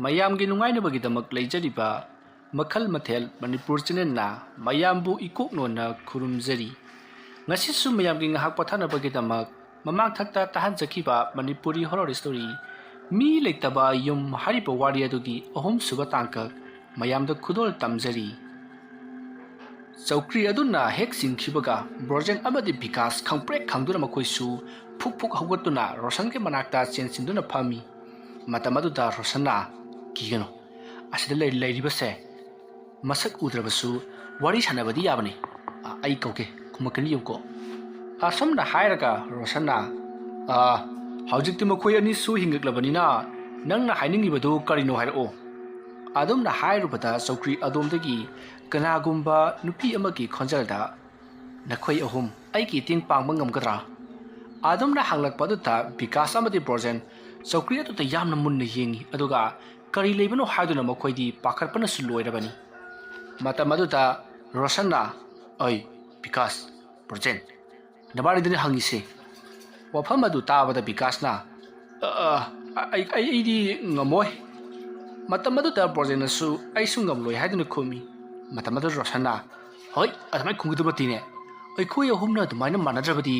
ꯃꯌꯥꯝꯒꯤ ꯅꯨꯡꯉꯥꯏꯅꯕꯒꯤꯗꯃꯛ ꯂꯩꯖꯔꯤꯕ ꯃꯈꯜ ꯃꯊꯦꯜ ꯃꯅꯤꯄꯨꯔ ꯆꯦꯅꯦꯜꯅ ꯃꯌꯥꯝꯕꯨ ꯏꯀꯣꯛꯅꯣꯟꯅ ꯈꯨꯔꯨꯝꯖꯔꯤ ꯉꯁꯤꯁꯨ ꯃꯌꯥꯝꯒꯤ ꯉꯥꯏꯍꯥꯛ ꯄꯣꯊꯥꯅꯕꯒꯤꯗꯃꯛ ꯃꯃꯥꯡꯊꯛꯇ ꯇꯥꯍꯟꯖꯈꯤꯕ ꯃꯅꯤꯄꯨꯔꯤ ꯍꯣꯔꯔ ꯁ꯭ꯇꯣꯔꯤ ꯃꯤ ꯂꯩꯇꯕ ꯌꯨꯝ ꯍꯥꯏꯔꯤꯕ ꯋꯥꯔꯤ ꯑꯗꯨꯒꯤ ꯑꯍꯨꯝꯁꯨꯕ ꯇꯥꯡꯀꯛ ꯃꯌꯥꯝꯗ ꯈꯨꯗꯣꯜ ꯇꯝꯖꯔꯤ ꯆꯧꯀ꯭ꯔꯤ ꯑꯗꯨꯅ ꯍꯦꯛ ꯆꯤꯡꯈꯤꯕꯒ ꯕ꯭ꯔꯣꯖꯦꯟ ꯑꯃꯗꯤ ꯕꯤꯀꯥꯁ ꯈꯪꯄ꯭ꯔꯦꯛ ꯈꯪꯗꯨꯅ ꯃꯈꯣꯏꯁꯨ ꯐꯨꯛ ꯐꯨꯛ ꯍꯧꯒꯠꯇꯨꯅ ꯔꯣꯁꯟꯒꯤ ꯃꯅꯥꯛꯇ ꯆꯦꯟꯁꯤꯟꯗꯨꯅ ꯐꯝꯃꯤ ꯃꯇꯝ ꯑꯗꯨꯗ ꯔꯣꯁꯟꯅ ꯀꯤꯒꯅꯨ ꯑꯁꯤꯗ ꯂꯩꯔꯤꯕꯁꯦ ꯃꯁꯛ ꯎꯗ꯭ꯔꯕꯁꯨ ꯋꯥꯔꯤ ꯁꯥꯟꯅꯕꯗꯤ ꯌꯥꯕꯅꯤ ꯑꯩ ꯀꯧꯒꯦ ꯈꯨꯝꯃꯛꯀꯅꯤ ꯌꯦꯡꯀꯣ ꯑꯁꯨꯝꯅ ꯍꯥꯏꯔꯒ ꯔꯣꯁꯟꯅ ꯍꯧꯖꯤꯛꯇꯤ ꯃꯈꯣꯏ ꯑꯅꯤꯁꯨ ꯍꯤꯡꯒꯠꯂꯕꯅꯤꯅ ꯅꯪꯅ ꯍꯥꯏꯅꯤꯡꯉꯤꯕꯗꯨ ꯀꯔꯤꯅꯣ ꯍꯥꯏꯔꯛꯑꯣ ꯑꯗꯨꯝꯅ ꯍꯥꯏꯔꯨꯕꯗ ꯆꯧꯀ꯭ꯔꯤ ꯑꯗꯣꯝꯗꯒꯤ ꯀꯅꯥꯒꯨꯝꯕ ꯅꯨꯄꯤ ꯑꯃꯒꯤ ꯈꯣꯟꯖꯦꯜꯗ ꯅꯈꯣꯏ ꯑꯍꯨꯝ ꯑꯩꯒꯤ ꯃꯇꯦꯡ ꯄꯥꯡꯕ ꯉꯝꯒꯗ꯭ꯔꯥ ꯑꯗꯨꯝꯅ ꯍꯪꯂꯛꯄ ꯑꯗꯨꯗ ꯕꯤꯀꯥꯁ ꯑꯃꯗꯤ ꯕ꯭ꯔꯣꯖꯦꯟ ꯆꯧꯀ꯭ꯔꯤ ꯑꯗꯨꯗ ꯌꯥꯝꯅ ꯃꯨꯟꯅ ꯌꯦꯡꯉꯤ ꯑꯗꯨꯒ ꯀꯔꯤ ꯂꯩꯕꯅꯣ ꯍꯥꯏꯗꯨꯅ ꯃꯈꯣꯏꯗꯤ ꯄꯥꯈꯠꯄꯅꯁꯨ ꯂꯣꯏꯔꯕꯅꯤ ꯃꯇꯝ ꯑꯗꯨꯗ ꯔꯣꯁꯟꯅ ꯑꯩ ꯕꯤꯀꯥꯁ ꯕ꯭ꯔꯣꯖꯦꯟ ꯅꯕꯥꯅꯤꯗꯅ ꯍꯪꯉꯤꯁꯦ ꯋꯥꯐꯝ ꯑꯗꯨ ꯇꯥꯕꯗ ꯕꯤꯀꯥꯁꯅ ꯑꯩꯗꯤ ꯉꯝꯃꯣꯏ ꯃꯇꯝ ꯑꯗꯨꯗ ꯕ꯭ꯔꯣꯖꯦꯟꯅꯁꯨ ꯑꯩꯁꯨ ꯉꯝꯂꯣꯏ ꯍꯥꯏꯗꯨꯅ ꯈꯨꯝꯃꯤ ꯃꯇꯝ ꯑꯗꯨꯗ ꯔꯣꯁꯟꯅ ꯍꯣꯏ ꯑꯗꯨꯃꯥꯏꯅ ꯈꯨꯝꯒꯗꯕ ꯅꯠꯇꯦꯅꯦ ꯑꯩꯈꯣꯏ ꯑꯍꯨꯝꯅ ꯑꯗꯨꯃꯥꯏꯅ ꯃꯥꯟꯅꯗ꯭ꯔꯕꯗꯤ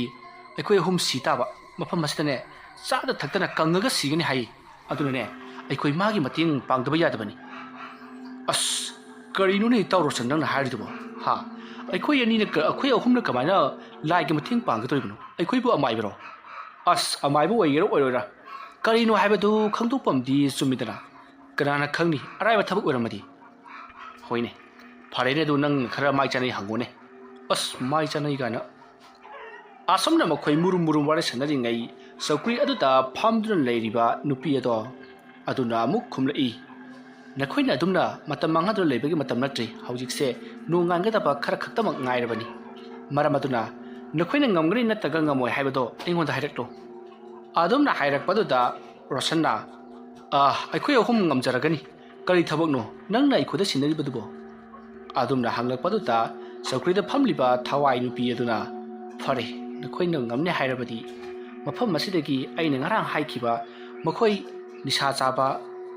ꯑꯩꯈꯣꯏ ꯑꯍꯨꯝ ꯁꯤ ꯇꯥꯕ ꯃꯐꯝ ꯑꯁꯤꯗꯅꯦ ꯆꯥꯗ ꯊꯛꯇꯅ ꯀꯪꯉꯒ ꯁꯤꯒꯅꯤ ꯍꯥꯏ ꯑꯗꯨꯅꯅꯦ ꯑꯩꯈꯣꯏ ꯃꯥꯒꯤ ꯃꯇꯦꯡ ꯄꯥꯡꯗꯕ ꯌꯥꯗꯕꯅꯤ ꯑꯁ ꯀꯔꯤꯅꯣꯅꯦ ꯏꯇꯥꯎ ꯔꯣꯁꯟ ꯅꯪꯅ ꯍꯥꯏꯔꯤꯗꯨꯕꯣ ꯑꯩꯈꯣꯏ ꯑꯍꯨꯝꯅ ꯀꯃꯥꯏꯅ ꯂꯥꯏꯒꯤ ꯃꯇꯦꯡ ꯄꯥꯡꯒꯗꯧꯔꯤꯕꯅꯣ ꯑꯩꯈꯣꯏꯕꯨ ꯑꯃꯥꯏꯕꯔꯣ ꯑꯁ ꯑꯃꯥꯏꯕ ꯑꯣꯏꯒꯦꯔꯥ ꯑꯣꯏꯔꯣꯏꯔꯥ ꯀꯔꯤꯅꯣ ꯍꯥꯏꯕꯗꯨ ꯈꯪꯗꯣꯛꯄꯝꯗꯤ ꯆꯨꯝꯃꯤꯗꯅ ꯀꯅꯥꯅ ꯈꯪꯅꯤ ꯑꯔꯥꯏꯕ ꯊꯕꯛ ꯑꯣꯏꯔꯝꯃꯗꯤ ꯍꯣꯏꯅꯦ ꯐꯔꯦꯅꯦ ꯑꯗꯨ ꯅꯪ ꯈꯔ ꯃꯥꯏ ꯆꯥꯅꯩ ꯍꯪꯉꯣꯅꯦ ꯑꯁ ꯃꯥꯏ ꯆꯥꯅꯩ ꯀꯥꯏꯅ ꯑꯁꯨꯝꯅ ꯃꯈꯣꯏ ꯃꯨꯔꯨꯝ ꯃꯨꯔꯨꯝ ꯋꯥꯔꯤ ꯁꯥꯟꯅꯔꯤꯉꯩ ꯆꯧꯀ꯭ꯔꯤ ꯑꯗꯨꯗ ꯐꯝꯗꯨꯅ ꯂꯩꯔꯤꯕ ꯅꯨꯄꯤ ꯑꯗꯨꯅ ꯑꯃꯨꯛ ꯈꯨꯝꯂꯛꯏ ꯅꯈꯣꯏꯅ ꯑꯗꯨꯝꯅ ꯃꯇꯝ ꯃꯥꯡꯍꯟꯗꯨꯅ ꯂꯩꯕꯒꯤ ꯃꯇꯝ ꯅꯠꯇ꯭ꯔꯤ ꯍꯧꯖꯤꯛꯁꯦ ꯅꯣꯡ ꯉꯥꯟꯒꯗꯕ ꯈꯔ ꯈꯛꯇꯃꯛ ꯉꯥꯏꯔꯕꯅꯤ ꯃꯔꯝ ꯑꯗꯨꯅ ꯅꯈꯣꯏꯅ ꯉꯝꯒꯅꯤ ꯅꯠꯇ꯭ꯔꯒ ꯉꯝꯃꯣꯏ ꯍꯥꯏꯕꯗꯣ ꯑꯩꯉꯣꯟꯗ ꯍꯥꯏꯔꯛꯂꯣ ꯑꯗꯨꯝꯅ ꯍꯥꯏꯔꯛꯄꯗꯨꯗ ꯔꯣꯁꯟꯅ ꯑꯩꯈꯣই ꯑꯍꯨꯝ ꯉꯝꯖꯔꯒꯅꯤ ꯀꯔꯤ ꯊꯕꯛꯅോ ꯅꯪꯅ ꯑꯩꯈꯣꯏꯗ ꯁꯤꯟꯅꯔꯤꯕꯗꯨꯕꯣ ꯑꯗꯨꯝꯅ ꯍꯪꯂꯛꯄꯗꯨꯗ ꯆꯧꯀ꯭ꯔꯤꯗ ꯐꯝꯂꯤꯕ ꯊꯋꯥꯏ ꯅꯨꯄꯤ ꯑꯗꯨꯅ ꯐꯔꯦ ꯅꯈꯣꯏꯅ ꯉꯝꯅꯤ ꯍꯥꯏꯔꯕꯗꯤ ꯃꯐꯝ ꯑꯁꯤꯗꯒꯤ ꯑꯩꯅ ꯉꯔꯥꯡ ꯍꯥꯏꯈꯤꯕ ꯃꯈꯣꯏ ꯅꯤꯁꯥ ꯆꯥꯕ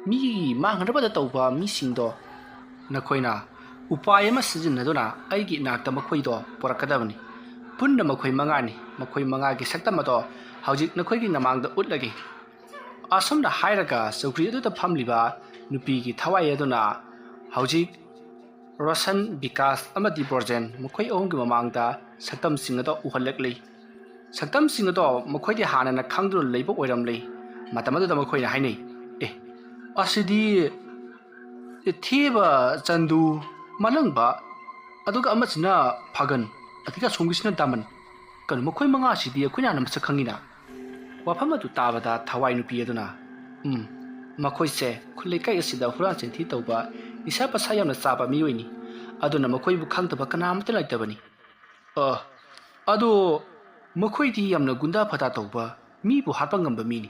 ꯃꯤꯒꯤ ꯃꯥꯡꯍꯟꯅꯕꯗ ꯇꯧꯕ ꯃꯤꯁꯤꯡꯗꯣ ꯅꯈꯣꯏꯅ ꯎꯄꯥꯏ ꯑꯃ ꯁꯤꯖꯤꯟꯅꯗꯨꯅ ꯑꯩꯒꯤ ꯏꯅꯥꯛꯇ ꯃꯈꯣꯏꯗꯣ ꯄꯣꯔꯛꯀꯗꯕꯅꯤ ꯄꯨꯟꯅ ꯃꯈꯣꯏ ꯃꯉꯥꯅꯤ ꯃꯈꯣꯏ ꯃꯉꯥꯒꯤ ꯁꯛꯇꯝ ꯑꯗꯣ ꯍꯧꯖꯤꯛ ꯅꯈꯣꯏꯒꯤ ꯅꯃꯥꯡꯗ ꯎꯠꯂꯒꯦ ꯑꯁꯨꯝꯅ ꯍꯥꯏꯔꯒ ꯆꯧꯀ꯭ꯔꯤ ꯑꯗꯨꯗ ꯐꯝꯂꯤꯕ ꯅꯨꯄꯤꯒꯤ ꯊꯋꯥꯏ ꯑꯗꯨꯅ ꯍꯧꯖꯤꯛ ꯔꯣꯁꯟ ꯕꯤꯀꯥꯁ ꯑꯃꯗꯤ ꯕ꯭ꯔꯣꯖꯦꯟ ꯃꯈꯣꯏ ꯑꯍꯨꯝꯒꯤ ꯃꯃꯥꯡꯗ ꯁꯛꯇꯝꯁꯤꯡ ꯑꯗꯣ ꯎꯍꯜꯂꯛꯂꯤ ꯁꯛꯇꯝꯁꯤꯡ ꯑꯗꯣ ꯃꯈꯣꯏꯗꯤ ꯍꯥꯟꯅꯅ ꯈꯪꯗꯨꯅ ꯂꯩꯕ ꯑꯣꯏꯔꯝꯂꯤ ꯃꯇꯝ ꯑꯗꯨꯗ ꯃꯈꯣꯏꯅ ꯍꯥꯏꯅꯩ ꯑꯁꯤꯗꯤ ꯊꯦꯕ ꯆꯟꯗꯨ ꯃꯂꯪꯕ ꯑꯗꯨꯒ ꯑꯃꯁꯤꯅ ꯐꯥꯒꯟ ꯑꯗꯨꯒ ꯑꯁꯣꯝꯒꯤꯁꯤꯅ ꯗꯥꯃꯟ ꯀꯩꯅꯣ ꯃꯈꯣꯏ ꯃꯉꯥꯁꯤꯗꯤ ꯑꯩꯈꯣꯏꯅ ꯍꯥꯟꯅ ꯃꯁꯛ ꯈꯪꯉꯤꯅ ꯋꯥꯐꯝ ꯑꯗꯨ ꯇꯥꯕꯗ ꯊꯋꯥꯏ ꯅꯨꯄꯤ ꯑꯗꯨꯅ ꯃꯈꯣꯏꯁꯦ ꯈꯨꯠꯂꯩꯀꯥꯏ ꯑꯁꯤꯗ ꯍꯨꯔꯥꯟ ꯆꯤꯟꯊꯤ ꯇꯧꯕ ꯅꯤꯁꯥ ꯄꯁꯥ ꯌꯥꯝꯅ ꯆꯥꯕ ꯃꯤꯑꯣꯏꯅꯤ ꯑꯗꯨꯅ ꯃꯈꯣꯏꯕꯨ ꯈꯪꯗꯕ ꯀꯅꯥꯃꯠꯇ ꯂꯩꯇꯕꯅꯤ ꯑꯗꯣ ꯃꯈꯣꯏꯗꯤ ꯌꯥꯝꯅ ꯒꯨꯟꯗꯥ ꯐꯗꯥ ꯇꯧꯕ ꯃꯤꯕꯨ ꯍꯥꯠꯄ ꯉꯝꯕ ꯃꯤꯅꯤ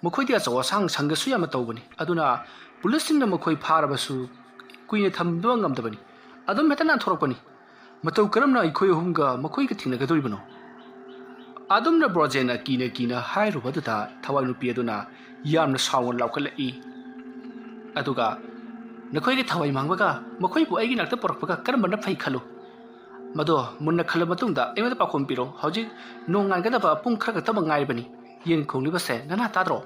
ꯃꯈꯣꯏꯗꯤ ꯑꯆꯧ ꯑꯁꯥꯡ ꯁꯪꯒꯁꯨ ꯌꯥꯝꯅ ꯇꯧꯕꯅꯤ ꯑꯗꯨꯅ ꯄꯨꯂꯤꯁꯁꯤꯡꯅ ꯃꯈꯣꯏ ꯐꯥꯔꯕꯁꯨ ꯀꯨꯏꯅ ꯊꯝꯕ ꯉꯝꯗꯕꯅꯤ ꯑꯗꯨꯝ ꯍꯦꯛꯇ ꯅꯥꯟꯊꯣꯔꯛꯄꯅꯤ ꯃꯇꯧ ꯀꯔꯝꯅ ꯑꯩꯈꯣꯏ ꯑꯍꯨꯝꯒ ꯃꯈꯣꯏꯒ ꯊꯦꯡꯅꯒꯗꯧꯔꯤꯕꯅꯣ ꯑꯗꯨꯝꯅ ꯕ꯭ꯔꯣꯖꯦꯟꯅ ꯀꯤꯅ ꯍꯥꯏꯔꯨꯕꯗꯨꯗ ꯊꯋꯥꯏ ꯅꯨꯄꯤ ꯑꯗꯨꯅ ꯌꯥꯝꯅ ꯁꯥꯎꯅ ꯂꯥꯎꯈꯠꯂꯛꯏ ꯑꯗꯨꯒ ꯅꯈꯣꯏꯒꯤ ꯊꯋꯥꯏ ꯃꯥꯡꯕꯒ ꯃꯈꯣꯏꯕꯨ ꯑꯩꯒꯤ ꯅꯥꯛꯇ ꯄꯨꯔꯛꯄꯒ ꯀꯔꯝꯕꯅ ꯐꯩ ꯈꯜꯂꯨ ꯃꯗꯣ ꯃꯨꯟꯅ ꯈꯜꯂ ꯃꯇꯨꯡꯗ ꯑꯩꯉꯣꯟꯗ ꯄꯥꯎꯈꯨꯝ ꯄꯤꯔꯣ ꯍꯧꯖꯤꯛ ꯅꯣꯡ ꯉꯥꯟꯒꯗꯕ ꯄꯨꯡ ꯈꯔ ꯈꯛꯇꯃꯛ ꯉꯥꯏꯔꯤꯕꯅꯤ ꯌꯦꯟ ꯈꯣꯡꯂꯤꯕꯁꯦ ꯅꯅꯥ ꯇꯥꯗ꯭ꯔꯣ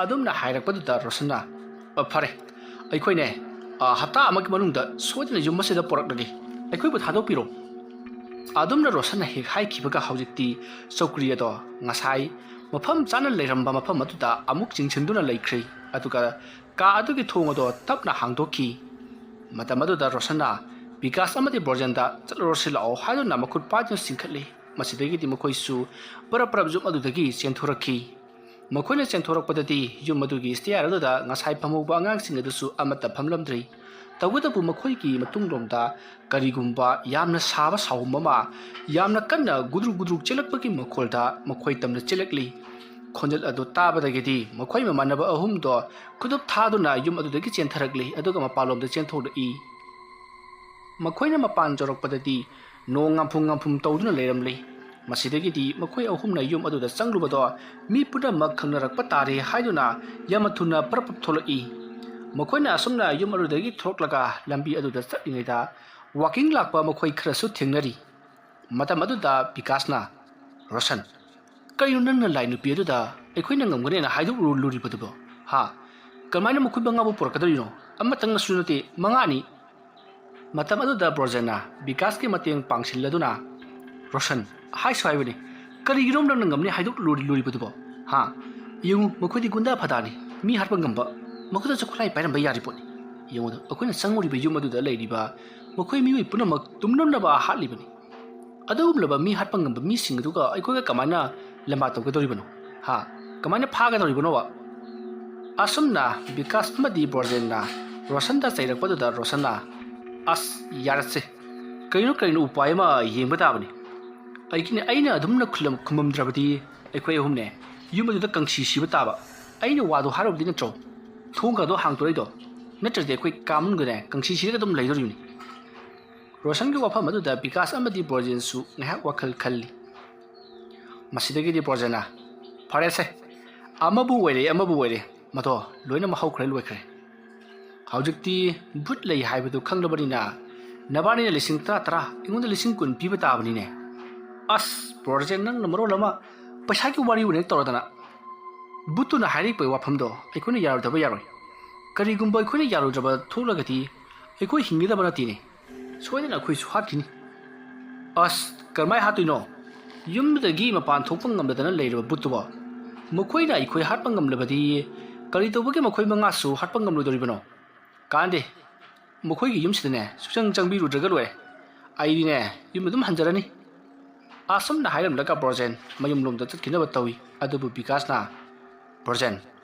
ꯑꯗꯨꯝꯅ ꯍꯥꯏꯔꯛꯄꯗꯨꯗ ꯔꯣꯁꯟꯅ ꯐꯔꯦ ꯑꯩꯈꯣꯏꯅꯦ ꯍꯞꯇꯥ ꯑꯃꯒꯤ ꯃꯅꯨꯡꯗ ꯁꯣꯏꯗꯅ ꯌꯨꯝ ꯑꯁꯤꯗ ꯄꯣꯔꯛꯂꯒꯦ ꯑꯩꯈꯣꯏꯕꯨ ꯊꯥꯗꯣꯛꯄꯤꯔꯣ ꯑꯗꯨꯝꯅ ꯔꯣꯁꯟꯅ ꯍꯦꯛ ꯍꯥꯏꯈꯤꯕꯒ ꯍꯧꯖꯤꯛꯇꯤ ꯆꯧꯀ꯭ꯔꯤ ꯑꯗꯣ ꯉꯁꯥꯏ ꯃꯐꯝ ꯆꯥꯅ ꯂꯩꯔꯝꯕ ꯃꯐꯝ ꯑꯗꯨꯗ ꯑꯃꯨꯛ ꯆꯤꯡꯁꯤꯟꯗꯨꯅ ꯂꯩꯈ꯭ꯔꯦ ꯑꯗꯨꯒ ꯀꯥ ꯑꯗꯨꯒꯤ ꯊꯣꯡ ꯑꯗꯣ ꯇꯞꯅ ꯍꯥꯡꯗꯣꯛꯈꯤ ꯃꯇꯝ ꯑꯗꯨꯗ ꯔꯣꯁꯟꯅ ꯕꯤꯀꯥꯁ ꯑꯃꯗꯤ ꯕ꯭ꯔꯣꯖꯦꯟꯗ ꯆꯠꯂꯨꯔꯁꯤ ꯂꯥꯛꯑꯣ ꯍꯥꯏꯗꯨꯅ ꯃꯈꯨꯠ ꯄꯥꯏꯗꯨꯅ ꯆꯤꯡꯈꯠꯂꯤ ꯃꯁꯤꯗꯒꯤꯗꯤ ꯃꯈꯣꯏꯁꯨ ꯄꯔꯞ ꯌꯨꯝ ꯑꯗꯨꯗꯒꯤ ꯆꯦꯟꯊꯣꯔꯛꯈꯤ ꯃꯈꯣꯏꯅ ꯆꯦꯟꯊꯣꯔꯛꯄꯗꯗꯤ ꯌꯨꯝ ꯑꯗꯨꯒꯤ ꯁ꯭ꯇꯦꯌꯔ ꯑꯗꯨꯗ ꯉꯁꯥꯏ ꯐꯝꯍꯧꯕ ꯑꯉꯥꯡꯁꯤꯡ ꯑꯗꯨꯁꯨ ꯑꯃꯠꯇ ꯐꯝꯂꯝꯗ꯭ꯔꯤ ꯇꯧꯕꯇꯕꯨ ꯃꯈꯣꯏꯒꯤ ꯃꯇꯨꯡꯂꯣꯝꯗ ꯀꯔꯤꯒꯨꯝꯕ ꯌꯥꯝꯅ ꯁꯥꯕ ꯁꯥꯎꯝ ꯑꯃ ꯌꯥꯝꯅ ꯀꯟꯅ ꯒꯨꯗ꯭ꯔꯨꯛ ꯆꯦꯜꯂꯛꯄꯒꯤ ꯃꯈꯣꯜꯗ ꯃꯈꯣꯏ ꯇꯝꯅ ꯆꯦꯜꯂꯛꯂꯤ ꯈꯣꯟꯖꯦꯜ ꯑꯗꯨ ꯇꯥꯕꯗꯒꯤꯗꯤ ꯃꯈꯣꯏ ꯃꯃꯥꯟꯅꯕ ꯑꯍꯨꯝꯗꯣ ꯈꯨꯗꯨꯞ ꯊꯥꯗꯨꯅ ꯌꯨꯝ ꯑꯗꯨꯗꯒꯤ ꯆꯦꯟꯊꯔꯛꯂꯤ ꯑꯗꯨꯒ ꯃꯄꯥꯟꯂꯣꯝꯗ ꯆꯦꯟꯊꯣꯛꯂꯛꯏ ꯃꯈꯣꯏꯅ ꯃꯄꯥꯟ ꯌꯧꯔꯛꯄꯗꯗꯤ ꯅꯣꯡ ꯉꯥꯝꯐꯨꯝ ꯇꯧꯗꯨꯅ ꯂꯩꯔꯝꯂꯤ ꯃꯁꯤꯗꯒꯤꯗꯤ ꯃꯈꯣꯏ ꯑꯍꯨꯝꯅ ꯌꯨꯝ ꯑꯗꯨꯗ ꯆꯪꯂꯨꯕꯗꯣ ꯃꯤ ꯄꯨꯝꯅꯃꯛ ꯈꯪꯅꯔꯛꯄ ꯇꯥꯔꯦ ꯍꯥꯏꯗꯨꯅ ꯌꯥꯝꯅ ꯊꯨꯅ ꯄꯔꯞ ꯊꯣꯛꯂꯛꯏ ꯃꯈꯣꯏꯅ ꯑꯁꯨꯝꯅ ꯌꯨꯝ ꯑꯗꯨꯗꯒꯤ ꯊꯣꯛꯂꯒ ꯂꯝꯕꯤ ꯑꯗꯨꯗ ꯆꯠꯂꯤꯉꯩꯗ ꯋꯥꯀꯤꯡ ꯂꯥꯛꯄ ꯃꯈꯣꯏ ꯈꯔꯁꯨ ꯊꯦꯡꯅꯔꯤ ꯃꯇꯝ ꯑꯗꯨꯗ ꯕꯤꯀꯥꯁꯅ ꯔꯣꯁꯟ ꯀꯩꯅꯣ ꯅꯪꯅ ꯂꯥꯏ ꯅꯨꯄꯤ ꯑꯗꯨꯗ ꯑꯩꯈꯣꯏꯅ ꯉꯝꯒꯅꯦꯅ ꯍꯥꯏꯗꯣꯛꯂꯨꯔꯤꯕꯗꯨꯕꯣ ꯍꯥ ꯀꯃꯥꯏꯅ ꯃꯈꯣꯏ ꯃꯉꯥꯕꯨ ꯄꯨꯔꯛꯀꯗꯧꯔꯤꯅꯣ ꯑꯃꯇꯪꯅꯁꯨ ꯅꯠꯇꯦ ꯃꯉꯥꯅꯤ ꯃꯇꯝ ꯑꯗꯨꯗ ꯕ꯭ꯔꯣꯖꯦꯟꯅ ꯕꯤꯀꯥꯁꯀꯤ ꯃꯇꯦꯡ ꯄꯥꯡꯁꯤꯜꯂꯗꯨꯅ ꯔꯣꯁꯟ ꯍꯥꯏꯁꯨ ꯍꯥꯏꯕꯅꯤ ꯀꯔꯤꯒꯤꯅꯣ ꯅꯪꯅ ꯉꯝꯅꯤ ꯍꯥꯏꯗꯣꯛꯂꯨꯔꯤꯕꯗꯨꯕꯣ ꯍꯥ ꯌꯦꯡꯉꯨ ꯃꯈꯣꯏꯗꯤ ꯒꯨꯟꯗꯥ ꯐꯗꯥꯅꯤ ꯃꯤ ꯍꯥꯠꯄ ꯉꯝꯕ ꯃꯈꯣꯏꯗꯁꯨ ꯈꯨꯠꯂꯥꯏ ꯄꯥꯏꯔꯝꯕ ꯌꯥꯔꯤ ꯄꯣꯠꯅꯤ ꯌꯦꯡꯉꯨꯗ ꯑꯩꯈꯣꯏꯅ ꯆꯪꯉꯨꯔꯤꯕ ꯌꯨꯝ ꯑꯗꯨꯗ ꯂꯩꯔꯤꯕ ꯃꯈꯣꯏ ꯃꯤꯑꯣꯏ ꯄꯨꯝꯅꯃꯛ ꯇꯨꯝꯅꯝꯅꯕ ꯍꯥꯠꯂꯤꯕꯅꯤ ꯑꯗꯨꯒꯨꯝꯂꯕ ꯃꯤ ꯍꯥꯠꯄ ꯉꯝꯕ ꯃꯤꯁꯤꯡ ꯑꯗꯨꯒ ꯑꯩꯈꯣꯏꯒ ꯀꯃꯥꯏꯅ ꯂꯝꯕꯥ ꯇꯧꯒꯗꯧꯔꯤꯕꯅꯣ ꯍꯥ ꯀꯃꯥꯏꯅ ꯐꯥꯒꯗꯧꯔꯤꯕꯅꯣꯕ ꯑꯁꯨꯝꯅ ꯕꯤꯀꯥꯁ ꯑꯃꯗꯤ ꯕ꯭ꯔꯣꯖꯦꯟꯅ ꯔꯣꯁꯟꯗ ꯆꯩꯔꯛꯄꯗꯨꯗ ꯔꯣꯁꯟꯅ ꯑꯁ ꯌꯥꯔꯁꯦ ꯀꯩꯅꯣ ꯎꯄꯥꯏ ꯑꯃ ꯌꯦꯡꯕ ꯇꯥꯕꯅꯤ ꯑꯩꯅ ꯑꯗꯨꯝꯅ ꯈꯨꯝꯃꯝꯗ꯭ꯔꯕꯗꯤ ꯑꯩꯈꯣꯏ ꯑꯍꯨꯝꯅꯦ ꯌꯨꯝ ꯑꯗꯨꯗ ꯀꯪꯁꯤ ꯁꯤꯕ ꯇꯥꯕ ꯑꯩꯅ ꯋꯥꯗꯣ ꯍꯥꯏꯔꯕꯗꯤ ꯅꯠꯇ꯭ꯔꯣ ꯊꯣꯡꯒꯗꯣ ꯍꯥꯡꯇꯣꯔꯛꯏꯗꯣ ꯅꯠꯇ꯭ꯔꯗꯤ ꯑꯩꯈꯣꯏ ꯀꯥꯃꯟꯒꯅꯦ ꯀꯪꯁꯤ ꯁꯤꯔꯒ ꯑꯗꯨꯝ ꯂꯩꯗꯣꯔꯤꯕꯅꯤ ꯔꯣꯁꯟꯒꯤ ꯋꯥꯐꯝ ꯑꯗꯨꯗ ꯕꯤꯀꯥꯁ ꯑꯃꯗꯤ ꯕ꯭ꯔꯣꯖꯦꯟꯁꯨ ꯉꯥꯏꯍꯥꯛ ꯋꯥꯈꯜ ꯈꯜꯂꯤ ꯃꯁꯤꯗꯒꯤꯗꯤ ꯕ꯭ꯔꯣꯖꯦꯟꯅ ꯐꯔꯦꯁꯦ ꯑꯃꯕꯨ ꯑꯣꯏꯔꯦ ꯃꯗꯣ ꯂꯣꯏꯅꯃꯛ ꯍꯧꯈ꯭ꯔꯦ ꯂꯣꯏꯈ꯭ꯔꯦ ꯍꯧꯖꯤꯛꯇꯤ ꯚꯨꯠ ꯂꯩ ꯍꯥꯏꯕꯗꯨ ꯈꯪꯂꯕꯅꯤꯅ ꯅꯕꯥꯅꯤꯅ ꯂꯤꯁꯤꯡ ꯇꯔꯥ ꯑꯩꯉꯣꯟꯗ ꯂꯤꯁꯤꯡ 10 ꯄꯤꯕ ꯇꯥꯕꯅꯤꯅꯦ ꯑꯁ ꯕ꯭ꯔꯣꯖꯦꯟ ꯅꯪꯅ ꯃꯔꯣꯜ ꯑꯃ ꯄꯩꯁꯥꯒꯤ ꯋꯥꯔꯤ ꯑꯣꯏꯅ ꯇꯧꯔꯗꯅ ꯕꯨꯠꯇꯨꯅ ꯍꯥꯏꯔꯛꯄꯒꯤ ꯋꯥꯐꯝꯗꯣ ꯑꯩꯈꯣꯏꯅ ꯌꯥꯔꯣꯏꯗꯕ ꯌꯥꯔꯣꯏ ꯀꯔꯤꯒꯨꯝꯕ ꯑꯩꯈꯣꯏꯅ ꯌꯥꯔꯣꯏꯗꯕ ꯊꯣꯛꯂꯒꯗꯤ ꯑꯩꯈꯣꯏ ꯍꯤꯡꯒꯗꯕ ꯅꯠꯇꯦꯅꯦ ꯁꯣꯏꯗꯅ ꯑꯩꯈꯣꯏꯁꯨ ꯍꯥꯠꯈꯤꯅꯤ ꯑꯁ ꯀꯔꯝꯍꯥꯏ ꯍꯥꯠꯇꯣꯏꯅꯣ ꯌꯨꯝꯗꯒꯤ ꯃꯄꯥꯟ ꯊꯣꯛꯄ ꯉꯝꯗꯗꯅ ꯂꯩꯔꯤꯕ ꯕꯨꯠꯇꯨꯕꯣ ꯃꯈꯣꯏꯅ ꯑꯩꯈꯣꯏ ꯍꯥꯠꯄ ꯉꯝꯂꯕꯗꯤ ꯀꯔꯤ ꯇꯧꯕꯒꯤ ꯃꯈꯣꯏ ꯃꯉꯥꯁꯨ ꯍꯥꯠꯄ ꯉꯝꯂꯣꯏꯗꯧꯔꯤꯕꯅꯣ ꯀꯥꯟꯗꯦ ꯃꯈꯣꯏꯒꯤ ꯌꯨꯝꯁꯤꯗꯅꯦ ꯁꯨꯡꯆꯪ ꯆꯪꯕꯤꯔꯨꯗ꯭ꯔꯒ ꯂꯣꯏꯔꯦ ꯑꯩꯗꯤꯅꯦ ꯌꯨꯝ ꯑꯗꯨꯝ ꯍꯟꯖꯔꯅꯤ ꯑꯁꯨꯝꯅ ꯍꯥꯏꯔꯝꯂꯒ ꯕ꯭ꯔꯣꯖꯦꯟ ꯃꯌꯨꯝꯂꯣꯝꯗ ꯆꯠꯈꯤꯅꯕ ꯇꯧꯏ ꯑꯗꯨꯕꯨ ꯕꯤꯀꯥꯁꯅ ꯕ꯭ꯔꯣꯖꯦꯟ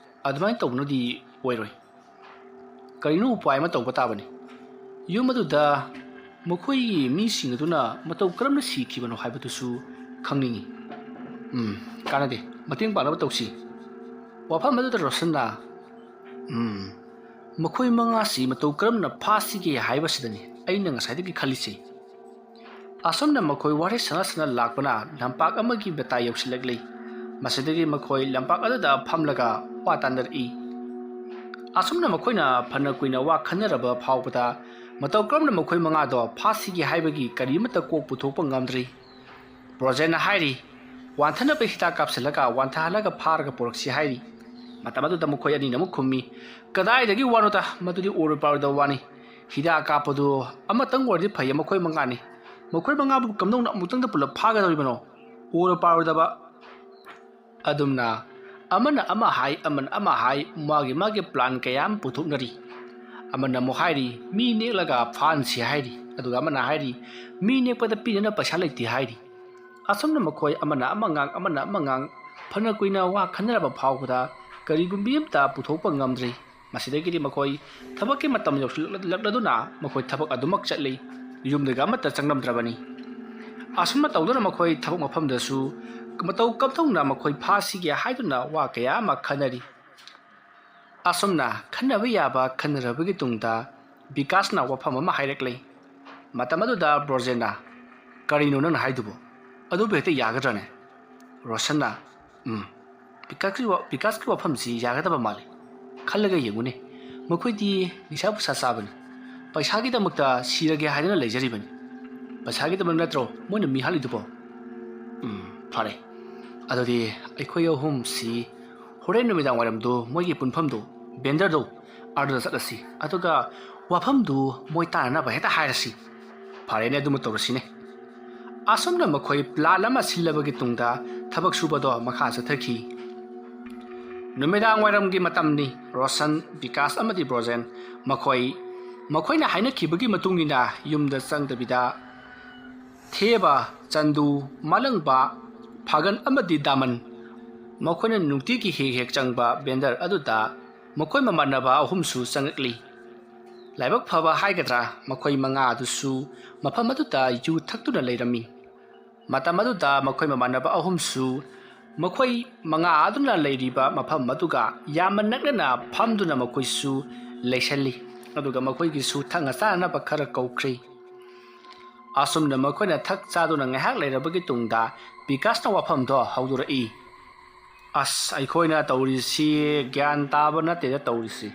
ꯑꯗꯨꯃꯥꯏꯅ ꯇꯧꯕꯅꯗꯤ ꯑꯣꯏꯔꯣꯏ ꯀꯔꯤꯅꯣ ꯎꯄꯥꯏ ꯑꯃ ꯇꯧꯕ ꯇꯥꯕꯅꯤ ꯌꯨꯝ ꯑꯗꯨꯗ ꯃꯈꯣꯏꯒꯤ ꯃꯤꯁꯤꯡ ꯑꯗꯨꯅ ꯃꯇꯧ ꯀꯔꯝꯅ ꯁꯤꯈꯤꯕꯅꯣ ꯍꯥꯏꯕꯗꯨꯁꯨ ꯈꯪꯅꯤꯡꯉꯤ ꯀꯥꯟꯅꯗꯦ ꯃꯇꯦꯡ ꯄꯥꯡꯅꯕ ꯇꯧꯁꯤ ꯋꯥꯐꯝ ꯑꯗꯨꯗ ꯔꯣꯁꯟꯅ ꯃꯈꯣꯏ ꯃꯉꯥꯁꯤ ꯃꯇꯧ ꯀꯔꯝꯅ ꯐꯥꯁꯤꯒꯦ ꯍꯥꯏꯕꯁꯤꯗꯅꯤ ꯑꯩꯅ ꯉꯁꯥꯏꯗꯒꯤ ꯈꯜꯂꯤꯁꯤ ꯑꯁꯨꯝꯅ ꯃꯈꯣꯏ ꯋꯥꯔꯤ ꯁꯥꯟꯅ ꯂꯥꯛꯄꯅ ꯂꯝꯄꯥꯛ ꯑꯃꯒꯤ ꯃꯇꯥꯏ ꯌꯧꯁꯤꯜꯂꯛꯂꯤ ꯃꯁꯤꯗꯒꯤ ꯃꯈꯣꯏ ꯂꯝꯄꯥꯛ ꯑꯗꯨꯗ ꯐꯝꯂꯒ ꯋꯥ ꯇꯥꯟꯅꯔꯛꯏ ꯑꯁꯨꯝꯅ ꯃꯈꯣꯏꯅ ꯐꯅ ꯀꯨꯏꯅ ꯋꯥ ꯈꯟꯅꯔꯕ ꯐꯥꯎꯕꯗ ꯃꯇꯧ ꯀꯔꯝꯅ ꯃꯈꯣꯏ ꯃꯉꯥꯗꯣ ꯐꯥꯁꯤꯒꯦ ꯍꯥꯏꯕꯒꯤ ꯀꯔꯤꯃꯠꯇ ꯀꯣꯛ ꯄꯨꯊꯣꯛꯄ ꯉꯝꯗ꯭ꯔꯤ ꯕ꯭ꯔꯣꯖꯦꯟꯅ ꯍꯥꯏꯔꯤ ꯋꯥꯟꯊꯅꯕ ꯍꯤꯗꯥꯛ ꯀꯥꯞꯁꯤꯜꯂꯒ ꯋꯥꯟꯊꯍꯜꯂꯒ ꯐꯥꯔꯒ ꯄꯨꯔꯛꯁꯤ ꯍꯥꯏꯔꯤ ꯃꯇꯝ ꯑꯗꯨꯗ ꯃꯈꯣꯏ ꯑꯅꯤꯅ ꯑꯃꯨꯛ ꯈꯨꯝꯃꯤ ꯀꯗꯥꯏꯗꯒꯤ ꯋꯥꯅꯣꯗ ꯃꯗꯨꯗꯤ ꯑꯣꯏꯔꯣꯏ ꯄꯥꯔꯣꯏꯗꯕ ꯋꯥꯅꯤ ꯍꯤꯗꯥꯛ ꯀꯥꯞꯄꯗꯨ ꯑꯃꯇꯪ ꯑꯣꯏꯔꯗꯤ ꯐꯩ ꯃꯈꯣꯏ ꯃꯉꯥꯅꯤ ꯃꯈꯣꯏ ꯃꯉꯥꯕꯨ ꯀꯝꯗꯧꯅ ꯑꯃꯨꯛꯇꯪꯗ ꯄꯨꯂꯞ ꯐꯥꯒꯗꯧꯔꯤꯕꯅꯣ ꯑꯣꯏꯔꯣꯏ ꯄꯥꯔꯣꯏꯗꯕ ꯑꯗꯨꯝꯅ ꯑꯃꯅ ꯑꯃ ꯍꯥꯏ ꯑꯃꯅ ꯑꯃ ꯍꯥꯏ ꯃꯥꯒꯤ ꯄ꯭ꯂꯥꯟ ꯀꯌꯥ ꯑꯃ ꯄꯨꯊꯣꯛꯅꯔꯤ ꯑꯃꯅ ꯑꯃꯨꯛ ꯍꯥꯏꯔꯤ ꯃꯤ ꯅꯦꯛꯂꯒ ꯐꯥꯍꯟꯁꯤ ꯍꯥꯏꯔꯤ ꯑꯗꯨꯒ ꯑꯃꯅ ꯍꯥꯏꯔꯤ ꯃꯤ ꯅꯦꯛꯄꯗ ꯄꯤꯅꯅ ꯄꯩꯁꯥ ꯂꯩꯇꯦ ꯍꯥꯏꯔꯤ ꯑꯁꯨꯝꯅ ꯃꯈꯣꯏ ꯑꯃꯅ ꯑꯃ ꯉꯥꯡ ꯐꯅ ꯀꯨꯏꯅ ꯋꯥ ꯈꯟꯅꯔꯕ ꯐꯥꯎꯕꯗ ꯀꯔꯤꯒꯨꯝꯕꯤ ꯑꯃꯇ ꯄꯨꯊꯣꯛꯄ ꯉꯝꯗ꯭ꯔꯤ ꯃꯁꯤꯗꯒꯤꯗꯤ ꯃꯈꯣꯏ ꯊꯕꯛꯀꯤ ꯃꯇꯝ ꯌꯧꯁꯤꯜꯂꯛꯂꯗꯨꯅ ꯃꯈꯣꯏ ꯊꯕꯛ ꯑꯗꯨꯃꯛ ꯆꯠꯂꯤ ꯌꯨꯝꯗꯒ ꯑꯃꯠꯇ ꯆꯪꯂꯝꯗ꯭ꯔꯕꯅꯤ ꯑꯁꯨꯝꯅ ꯇꯧꯗꯨꯅ ꯃꯈꯣꯏ ꯊꯕꯛ ꯃꯐꯝꯗꯁꯨ ꯃꯇꯧ ꯀꯝꯗꯧꯅ ꯃꯈꯣꯏ ꯐꯥꯁꯤꯒꯦ ꯍꯥꯏꯗꯨꯅ ꯋꯥ ꯀꯌా ꯑꯃ ꯈꯟꯅꯔꯤ ꯑꯁꯨꯝꯅ ꯈꯟꯅꯕ ꯌꯥꯕ ꯈꯟꯅꯔꯕꯒꯤ ꯇꯨꯡꯗ ꯕꯤꯀꯥꯁꯅ ꯋꯥꯐꯝ ꯑꯃ ꯍꯥꯏꯔꯛꯂꯤ ꯃꯇꯝ ꯑꯗꯨꯗ ꯕ꯭ꯔꯣꯖꯦꯟꯅ ꯀꯔꯤꯅꯣ ꯅꯪꯅ ꯍꯥꯏꯗꯨꯕꯣ ꯑꯗꯨꯕꯨ ꯍꯦꯛꯇ ꯌꯥꯒꯗ꯭ꯔꯅꯦ ꯔꯣꯁꯟꯅ ꯕꯤꯀꯥꯁꯀꯤ ꯋꯥꯐꯝꯁꯤ ꯌꯥꯒꯗꯕ ꯃꯥꯜꯂꯤ ꯈꯜꯂꯒ ꯌꯦꯡꯉꯨꯅꯦ ꯃꯈꯣꯏꯗꯤ ꯅꯤꯁꯥ ꯄꯨꯁꯥ ꯆꯥꯕꯅꯤ ꯄꯩꯁꯥꯒꯤꯗꯃꯛꯇ ꯁꯤꯔꯒꯦ ꯍꯥꯏꯗꯨꯅ ꯂꯩꯖꯔꯤꯕꯅꯤ ꯄꯩꯁꯥꯒꯤꯗꯃꯛ ꯅꯠꯇ꯭रो ꯃꯣꯏꯅ ꯃꯤ ꯍꯥꯠꯂꯤꯗꯨꯕꯣ ꯐꯔꯦ ꯑꯗꯨꯗꯤ ꯑꯩꯈꯣꯏ ꯑꯍꯨꯝꯁꯤ ꯍꯣꯔꯦꯟ ꯅꯨꯃꯤꯗꯥꯡ ꯋꯥꯏꯔꯝꯗꯨ ꯃꯣꯏꯒꯤ ꯄꯨꯟꯐꯝꯗꯨ ꯕꯦꯟꯗꯔꯗꯨ ꯑꯗꯨꯗ ꯆꯠꯂꯁꯤ ꯑꯗꯨꯒ ꯋꯥꯐꯝꯗꯨ ꯃꯣꯏ ꯇꯥꯟꯅꯅꯕ ꯍꯦꯛꯇ ꯍꯥꯏꯔꯁꯤ ꯐꯔꯦꯅꯦ ꯑꯗꯨꯃ ꯇꯧꯔꯁꯤꯅꯦ ꯑꯁꯨꯝꯅ ꯃꯈꯣꯏ ꯄ꯭ꯂꯥꯟ ꯑꯃ ꯁꯤꯜꯂꯕꯒꯤ ꯇꯨꯡꯗ ꯊꯕꯛ ꯁꯨꯕꯗꯣ ꯃꯈꯥ ꯆꯠꯊꯈꯤ ꯅꯨꯃꯤꯗꯥꯡ ꯋꯥꯏꯔꯝꯒꯤ ꯃꯇꯝꯅꯤ ꯔꯣꯁꯟ ꯕꯤꯀꯥꯁ ꯑꯃꯗꯤ ꯕ꯭ꯔꯣꯖꯦꯟ ꯃꯈꯣꯏꯅ ꯍꯥꯏꯅꯈꯤꯕꯒꯤ ꯃꯇꯨꯡꯏꯟꯅ ꯌꯨꯝꯗ ꯆꯪꯗꯕꯤꯗ ꯊꯦꯕ ꯆꯟꯗꯨ ꯃꯥꯂꯪꯕ ꯐꯥꯒꯟ ꯑꯃꯗꯤ ꯗꯥꯃꯟ ꯃꯈꯣꯏꯅ ꯅꯨꯡꯇꯤꯒꯤ ꯍꯦꯛ ꯆꯪꯕ ꯕꯦꯟꯗꯔ ꯑꯗꯨꯗ ꯃꯈꯣꯏ ꯃꯃꯥꯟꯅꯕ ꯑꯍꯨꯝꯁꯨ ꯆꯪꯉꯛꯂꯤ ꯂꯥꯏꯕꯛ ꯐꯕ ꯍꯥꯏꯒꯗ꯭ꯔꯥ ꯃꯈꯣꯏ ꯃꯉꯥ ꯑꯗꯨꯁꯨ ꯃꯐꯝ ꯑꯗꯨꯗ ꯌꯨ ꯊꯛꯇꯨꯅ ꯂꯩꯔꯝꯃꯤ ꯃꯇꯝ ꯑꯗꯨꯗ ꯃꯈꯣꯏ ꯃꯃꯥꯟꯅꯕ ꯑꯍꯨꯝꯁꯨ ꯃꯈꯣꯏ ꯃꯉꯥ ꯑꯗꯨꯅ ꯂꯩꯔꯤꯕ ꯃꯐꯝ ꯑꯗꯨꯒ ꯌꯥꯝꯅ ꯅꯛꯅꯅ ꯐꯝꯗꯨꯅ ꯃꯈꯣꯏꯁꯨ ꯂꯩꯁꯜꯂꯤ ꯑꯗꯨꯒ ꯃꯈꯣꯏꯒꯤꯁꯨ ꯊꯛꯅ ꯆꯥꯅꯅꯕ ꯈꯔ ꯀꯧꯈ꯭ꯔꯤ ꯑꯁꯨꯝꯅ ꯃꯈꯣꯏꯅ ꯊꯛ ꯆꯥꯗꯨꯅ ꯉꯥꯏꯍꯥꯛ ꯂꯩꯔꯕꯒꯤ ꯇꯨꯡꯗ ꯕꯤꯀꯥꯁꯅ ꯋꯥꯐꯝꯗꯣ ꯍꯧꯗꯣꯔꯛꯏ ꯑꯁ ꯑꯩꯈꯣꯏꯅ ꯇꯧꯔꯤꯁꯤ ꯒ꯭ꯌꯥꯟ ꯇꯥꯕ ꯅꯠꯇꯦꯗ ꯇꯧꯔꯤꯁꯤ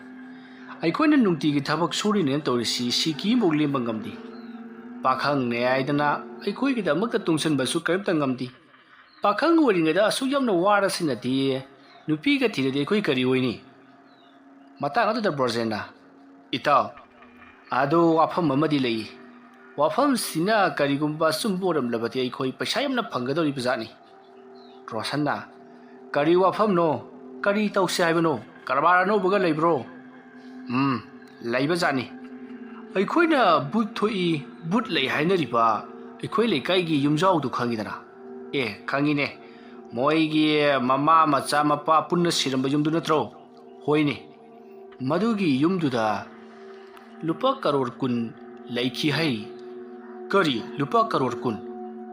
ꯑꯩꯈꯣꯏꯅ ꯅꯨꯡꯇꯤꯒꯤ ꯊꯕꯛ ꯁꯨꯔꯤꯅꯦꯅ ꯇꯧꯔꯤꯁꯤ ꯁꯤꯀꯤꯃꯨꯛ ꯂꯦꯝꯕ ꯉꯝꯗꯦ ꯄꯥꯈꯪꯅꯦ ꯍꯥꯏꯗꯅ ꯑꯩꯈꯣꯏꯒꯤꯗꯃꯛꯇ ꯇꯨꯡꯁꯤꯟꯕꯁꯨ ꯀꯔꯤꯝꯇ ꯉꯝꯗꯦ ꯄꯥꯈꯪ ꯑꯣꯏꯔꯤꯉꯩꯗ ꯑꯁꯨꯛ ꯌꯥꯝꯅ ꯋꯥꯔꯁꯤꯅꯗꯤ ꯅꯨꯄꯤꯒ ꯊꯤꯔꯗꯤ ꯑꯩꯈꯣꯏ ꯀꯔꯤ ꯑꯣꯏꯅꯤ ꯃꯇꯥꯡ ꯑꯗꯨꯗ ꯕ꯭ꯔꯣꯖꯦꯟꯅ ꯏꯇꯥꯎ ꯑꯗꯣ ꯋꯥꯐꯝ ꯑꯃꯗꯤ ꯂꯩ ꯋꯥꯐꯝꯁꯤꯅ ꯀꯔꯤꯒꯨꯝꯕ ꯑꯆꯨꯝꯕ ꯑꯣꯏꯔꯝꯂꯕꯗꯤ ꯑꯩꯈꯣꯏ ꯄꯩꯁꯥ ꯌꯥꯝꯅ ꯐꯪꯒꯗꯧꯔꯤꯕꯖꯥꯠꯅꯤ ꯔꯣꯁꯟꯅ ꯀꯔꯤ ꯋꯥꯐꯝꯅꯣ ꯀꯔꯤ ꯇꯧꯁꯦ ꯍꯥꯏꯕꯅꯣ ꯀꯔꯕꯥꯔ ꯑꯅꯧꯕꯒ ꯂꯩꯕ꯭ꯔꯣ ꯂꯩꯕꯖꯥꯠꯅꯤ ꯑꯩꯈꯣꯏꯅ ꯕꯨꯠ ꯊꯣꯛꯏ ꯕꯨꯠ ꯂꯩ ꯍꯥꯏꯅꯔꯤꯕ ꯑꯩꯈꯣꯏ ꯂꯩꯀꯥꯏꯒꯤ ꯌꯨꯝꯖꯥꯎꯗꯨ ꯈꯪꯉꯤꯗꯅ ꯈꯪꯉꯤꯅꯦ ꯃꯣꯏꯒꯤ ꯃꯃꯥ ꯃꯆꯥ ꯃꯄꯥ ꯄꯨꯟꯅ ꯁꯤꯔꯝꯕ ꯌꯨꯝꯗꯨ ꯅꯠꯇ꯭ꯔꯣ ꯍꯣꯏꯅꯦ ꯃꯗꯨꯒꯤ ꯌꯨꯝꯗꯨꯗ ꯂꯨꯄꯥ ꯀꯔꯣꯔ 10 ꯂꯩꯈꯤ ꯍꯥꯏ ꯀꯔꯤ ꯂꯨꯄꯥ ꯀꯔꯣꯔ 10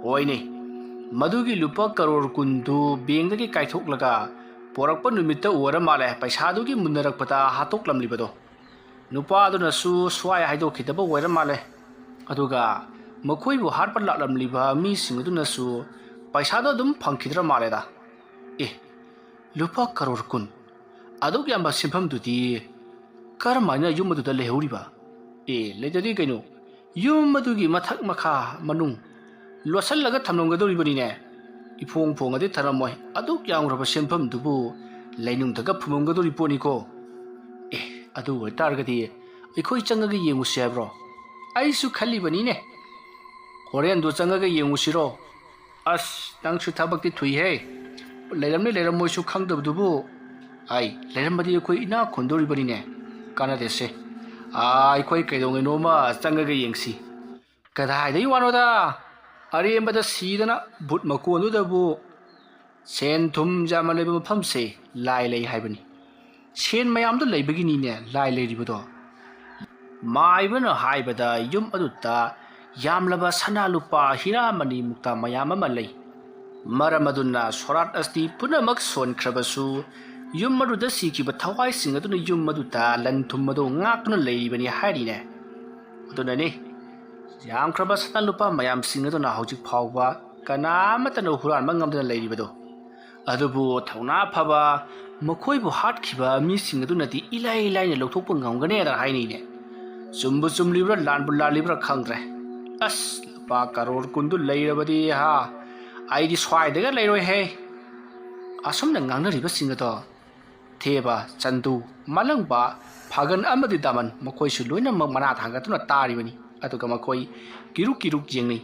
ꯍꯣꯏꯅꯦ ꯃꯗꯨꯒꯤ ꯂꯨꯄꯥ ꯀꯔꯣꯔ 10ꯗꯨ ꯕꯦꯡꯗꯒꯤ ꯀꯥꯏꯊꯣꯛꯂꯒ ꯄꯣꯔꯛꯄ ꯅꯨꯃꯤꯠꯇ ꯑꯣꯏꯔ ꯃꯥꯜꯂꯦ ꯄꯩꯁꯥꯗꯨꯒꯤ ꯃꯨꯟꯅꯔꯛꯄꯗ ꯍꯥꯠꯇꯣꯛꯂꯝꯂꯤꯕꯗꯣ ꯅꯨꯄꯥꯗꯨꯅꯁꯨ ꯁ꯭ꯋꯥꯏ ꯍꯥꯏꯗꯣꯛꯈꯤꯗꯕ ꯑꯣꯏꯔ ꯃꯥꯜꯂꯦ ꯑꯗꯨꯒ ꯃꯈꯣꯏꯕꯨ ꯍꯥꯠꯄ ꯂꯥꯛꯂꯝꯂꯤꯕ ꯃꯤꯁꯤꯡ ꯑꯗꯨꯅꯁꯨ ꯄꯩꯁꯥꯗꯣ ꯑꯗꯨꯝ ꯐꯪꯈꯤꯗ꯭ꯔ ꯃꯥꯜꯂꯦꯗ ꯂꯨꯄꯥ ꯀꯔꯣꯔ 10 ꯑꯗꯨꯛ ꯌꯥꯝꯕ ꯁꯦꯟꯐꯝꯗꯨꯗꯤ ꯀꯔꯝꯍꯥꯏꯅ ꯌꯨꯝ ꯑꯗꯨꯗ ꯂꯩꯍꯧꯔꯤꯕ ꯂꯩꯇꯗꯤ ꯀꯩꯅꯣ ꯌꯨꯝ ꯑꯗꯨꯒꯤ ꯃꯊꯛ ꯃꯈꯥ ꯃꯅꯨꯡ ꯂꯣꯠꯁꯤꯜꯂꯒ ꯊꯝꯂꯝꯒꯗꯧꯔꯤꯕꯅꯤꯅꯦ ꯏꯐꯣꯡ ꯐꯣꯡꯉꯗꯤ ꯊꯔꯝꯃꯣꯏ ꯑꯗꯨꯛ ꯌꯥꯝꯈ꯭ꯔꯕ ꯁꯦꯟꯐꯝꯗꯨꯕꯨ ꯂꯩꯅꯨꯡꯗꯒ ꯐꯨꯝꯃꯝꯒꯗꯧꯔꯤ ꯄꯣꯠꯅꯤꯀꯣ ꯑꯗꯨ ꯑꯣꯏꯇꯥꯔꯒꯗꯤ ꯑꯩꯈꯣꯏ ꯆꯪꯉꯒ ꯌꯦꯡꯉꯨꯁꯤ ꯍꯥꯏꯕ꯭ꯔో ꯑꯩꯁꯨ ꯈꯜꯂꯤꯕꯅꯤꯅꯦ ꯍꯣꯔꯦꯟꯗꯨ ꯆꯪꯉꯒ ꯌꯦꯡꯉꯨꯁꯤꯔꯣ ꯑꯁ ꯅꯪꯁꯨ ꯊꯕꯛꯇꯤ ꯊꯨꯏꯍꯦ ꯂꯩꯔꯝꯅꯤ ꯂꯩꯔꯝꯃꯣꯏꯁꯨ ꯈꯪꯗꯕꯗꯨꯕꯨ ꯂꯩꯔꯝꯕꯗꯤ ꯑꯩꯈꯣꯏ ꯏꯅꯥꯛ ꯈꯨꯟꯗꯧꯔꯤꯕꯅꯤꯅꯦ ꯀꯥꯟꯅꯗꯦꯁꯦ ꯑꯩꯈꯣꯏ ꯀꯩꯗꯧꯉꯩꯅꯣꯃ ꯆꯪꯉꯒ ꯌꯦꯡꯁꯤ ꯀꯗꯥꯏꯗꯒꯤ ꯋꯥꯅꯣꯗ ꯑꯔꯦꯝꯕꯗ ꯁꯤꯗꯅ ꯕꯨꯠ ꯃꯀꯣꯟꯗꯨꯗꯕꯨ ꯁꯦꯟ ꯊꯨꯝ ꯌꯥꯝꯅ ꯂꯩꯕ ꯃꯐꯝꯁꯦ ꯂꯥꯏ ꯂꯩ ꯍꯥꯏꯕꯅꯤ ꯁꯦꯟ ꯃꯌꯥꯝꯗꯣ ꯂꯩꯕꯒꯤꯅꯤꯅꯦ ꯂꯥꯏ ꯂꯩꯔꯤꯕꯗꯣ ꯃꯥꯏꯕꯅ ꯍꯥꯏꯕꯗ ꯌꯨꯝ ꯑꯗꯨꯗ ꯌꯥꯝꯂꯕ ꯁꯅꯥ ꯂꯨꯄꯥ ꯍꯤꯔꯥ ꯃꯅꯤ ꯃꯨꯛꯇ ꯃꯌꯥꯝ ꯑꯃ ꯂꯩ ꯃꯔꯝ ꯑꯗꯨꯅ ꯁꯣꯔꯥꯠ ꯑꯁꯤ ꯄꯨꯝꯅꯃꯛ ꯁꯣꯟꯈ꯭ꯔꯕꯁꯨ ꯌꯨꯝ ꯑꯗꯨꯗ ꯁꯤꯈꯤꯕ ꯊꯋꯥꯏꯁꯤꯡ ꯑꯗꯨꯅ ꯌꯨꯝ ꯑꯗꯨꯗ ꯂꯟ ꯊꯨꯝ ꯑꯗꯨ ꯉꯥꯛꯇꯨꯅ ꯂꯩꯔꯤꯕꯅꯤ ꯍꯥꯏꯔꯤꯅꯦ ꯑꯗꯨꯅꯅꯤ ꯌꯥꯝꯈ꯭ꯔꯕ ꯁꯅꯥ ꯂꯨꯄꯥ ꯃꯌꯥꯝꯁꯤꯡ ꯑꯗꯨꯅ ꯍꯧꯖꯤꯛ ꯐꯥꯎꯕ ꯀꯅꯥꯃꯠꯇꯅ ꯍꯨꯔꯥꯟꯕ ꯉꯝꯗꯅ ꯂꯩꯔꯤꯕꯗꯣ ꯑꯗꯨꯕꯨ ꯊꯧꯅꯥ ꯐꯕ ꯃꯈꯣꯏꯕꯨ ꯍꯥꯠꯈꯤꯕ ꯃꯤꯁꯤꯡ ꯑꯗꯨꯅꯗꯤ ꯏꯂꯥꯏ ꯂꯥꯏꯅ ꯂꯧꯊꯣꯛꯄ ꯉꯝꯒꯅꯦꯅ ꯍꯥꯏꯅꯩꯅꯦ ꯆꯨꯝꯕꯨ ꯆꯨꯝꯂꯤꯕ꯭ꯔꯥ ꯂꯥꯟꯕꯨ ꯂꯥꯜꯂꯤꯕ꯭ꯔꯥ ꯈꯪꯗ꯭ꯔꯦ ꯂꯨꯄꯥ ꯀꯔꯣꯔ 10ꯗꯨ ꯂꯩꯔꯕꯗꯤ ꯑꯩꯗꯤ ꯁ꯭ꯋꯥꯏꯗꯒ ꯂꯩꯔꯣꯏꯍꯦ ꯑꯁꯨꯝꯅ ꯉꯥꯡꯅꯔꯤꯕꯁꯤꯡ ꯑꯗꯣ ꯊꯦꯕ ꯆꯟꯗꯨ ꯃꯂꯪꯕ ꯐꯥꯒꯟ ꯑꯃꯗꯤ ꯗꯥꯃꯟ ꯃꯈꯣꯏꯁꯨ ꯂꯣꯏꯅꯃꯛ ꯃꯅꯥ ꯊꯥꯡꯒꯠꯇꯨꯅ ꯇꯥꯔꯤꯕꯅꯤ ꯑꯗꯨꯒ ꯃꯈꯣꯏ ꯀꯤꯔꯨꯛ ꯀꯤꯔꯨꯛ ꯌꯦꯡꯅꯩ